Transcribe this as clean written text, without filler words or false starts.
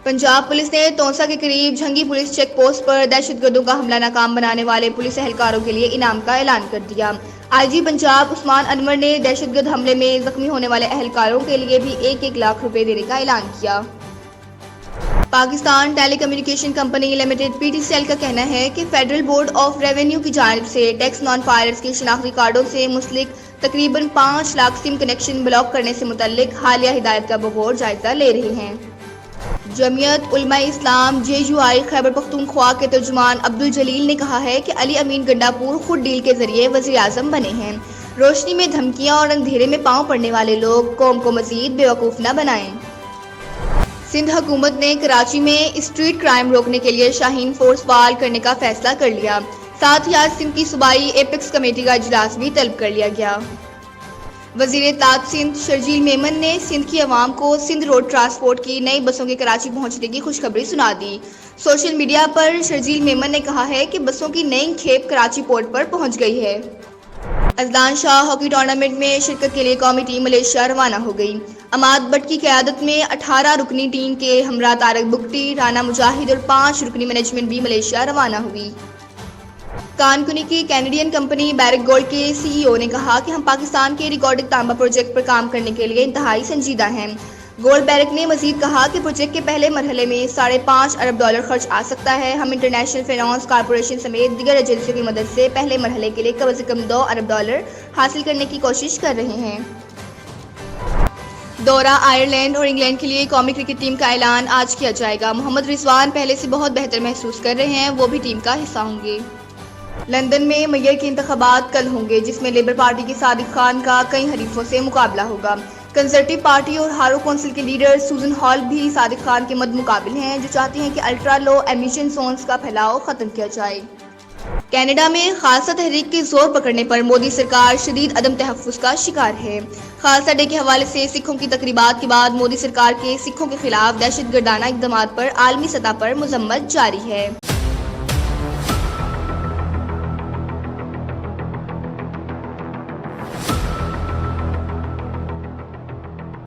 Punjab police نے تونسا کے قریب جھنگی پولیس چیک پوسٹ پر دہشت گردوں کا حملہ ناکام بنانے والے پولیس اہلکاروں کے لیے انعام کا اعلان کر دیا۔ آئی جی پنجاب عثمان انور نے دہشت گرد حملے میں زخمی ہونے والے اہلکاروں کے لیے بھی 1 لاکھ روپے دینے کا اعلان کیا۔ Pakistan telecommunication company limited P T C L کا کہنا ہے کہ فیڈرل بورڈ آف ریونیو کی جانب سے ٹیکس نان فائلرز کے شناختی کارڈوں سے منسلک تقریباً 5 لاکھ سم کنیکشن بلاک کرنے سے متعلق حالیہ ہدایت کا بغور جائزہ لے رہے ہیں۔ جمعیت علماء اسلام JUI خیبر پختونخوا کے ترجمان عبدالجلیل نے کہا ہے کہ علی امین گنڈاپور خود ڈیل کے ذریعے وزیر اعظم بنے ہیں۔ روشنی میں دھمکیاں اور اندھیرے میں پاؤں پڑنے والے لوگ قوم کو مزید بیوقوف نہ بنائیں۔ سندھ حکومت نے کراچی میں اسٹریٹ کرائم روکنے کے لیے شاہین فورس فعال کرنے کا فیصلہ کر لیا۔ ساتھ ہی آج سندھ کی صوبائی ایپیکس کمیٹی کا اجلاس بھی طلب کر لیا گیا۔ وزیر اطلاعات سندھ شرجیل میمن نے سندھ کی عوام کو سندھ روڈ ٹرانسپورٹ کی نئی بسوں کے کراچی پہنچنے کی خوشخبری سنا دی۔ سوشل میڈیا پر شرجیل میمن نے کہا ہے کہ بسوں کی نئی کھیپ کراچی پورٹ پر پہنچ گئی ہے۔ اذلان شاہ ہاکی ٹورنامنٹ میں شرکت کے لیے قومی ٹیم ملیشیا روانہ ہو گئی۔ اماد بٹ کی قیادت میں 18 رکنی ٹیم کے ہمراہ طارق بگٹی، رانا مجاہد اور 5 رکنی مینجمنٹ بھی ملیشیا روانہ ہوئی۔ کانکنی کی کینیڈین کمپنی بیرک گولڈ کے CEO نے کہا کہ ہم پاکستان کے ریکارڈنگ تانبا پروجیکٹ پر کام کرنے کے لیے انتہائی سنجیدہ ہیں۔ گولڈ بیرک نے مزید کہا کہ پروجیکٹ کے پہلے مرحلے میں $5.5 ارب خرچ آ سکتا ہے۔ ہم انٹرنیشنل فائنانس کارپوریشن سمیت دیگر ایجنسیوں کی مدد سے پہلے مرحلے کے لیے کم از کم $2 ارب حاصل کرنے کی کوشش کر رہے ہیں۔ دورہ آئرلینڈ اور انگلینڈ کے لیے قومی کرکٹ ٹیم کا اعلان آج کیا جائے گا۔ محمد رضوان پہلے سے بہت بہتر محسوس کر رہے ہیں، وہ بھی ٹیم کا حصہ ہوں گے۔ لندن میں میئر کے انتخابات کل ہوں گے، جس میں لیبر پارٹی کے صادق خان کا کئی حریفوں سے مقابلہ ہوگا۔ کنزرویٹو پارٹی اور ہارو کونسل کے لیڈر سوزن ہال بھی صادق خان کے مد مقابل ہیں، جو چاہتے ہیں کہ الٹرا لو ایمیشن زونز کا پھیلاؤ ختم کیا جائے۔ کینیڈا میں خالصہ تحریک کے زور پکڑنے پر مودی سرکار شدید عدم تحفظ کا شکار ہے۔ خالصہ ڈے کے حوالے سے سکھوں کی تقریبات کے بعد مودی سرکار کے سکھوں کے خلاف دہشت گردانہ اقدامات پر عالمی سطح پر مذمت جاری ہے۔